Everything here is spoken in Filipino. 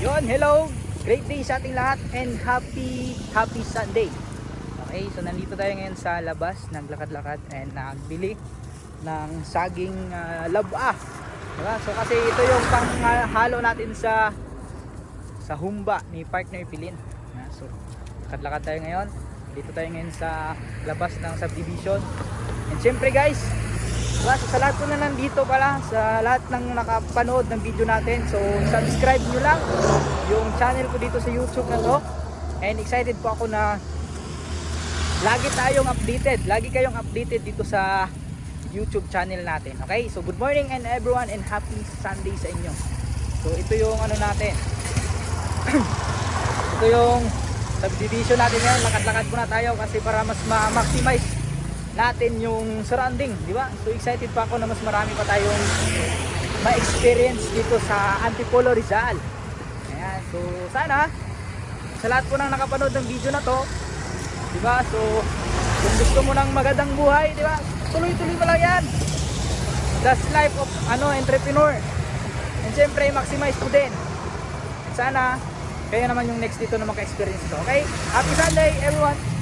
Yon, hello! Great day sa ating lahat and happy Sunday. Okay, so nandito tayo ngayon sa labas, naglakad-lakad and nagbili ng saging laba. Diba? So kasi ito yung panghalo natin sa humba ni partner Pilin. So lakad-lakad tayo ngayon. Dito tayo ngayon sa labas ng subdivision. And syempre guys, diba, so sa lahat po na nandito pala, sa lahat ng nakapanood ng video natin, so subscribe nyo lang yung channel ko dito sa YouTube na to. And excited po ako na lagi kayong updated dito sa YouTube channel natin. Okay, so good morning and everyone and happy Sunday sa inyo. So ito yung ano natin ito yung subdivision natin ngayon. Lakad-lakad muna tayo kasi para mas ma-maximize natin yung surrounding, di ba? So excited pa ako na mas marami pa tayong ma-experience dito sa Antipolo, Rizal. Ayan, so sana sa lahat po nang nakapanood ng video na to, di ba? So kung gusto mo ng magandang buhay, di ba? Tuloy-tuloy mo lang yan. That's life of entrepreneur. And syempre maximize mo din. Sana kayo naman yung next dito na maka-experience ito. Okay? Happy Sunday everyone!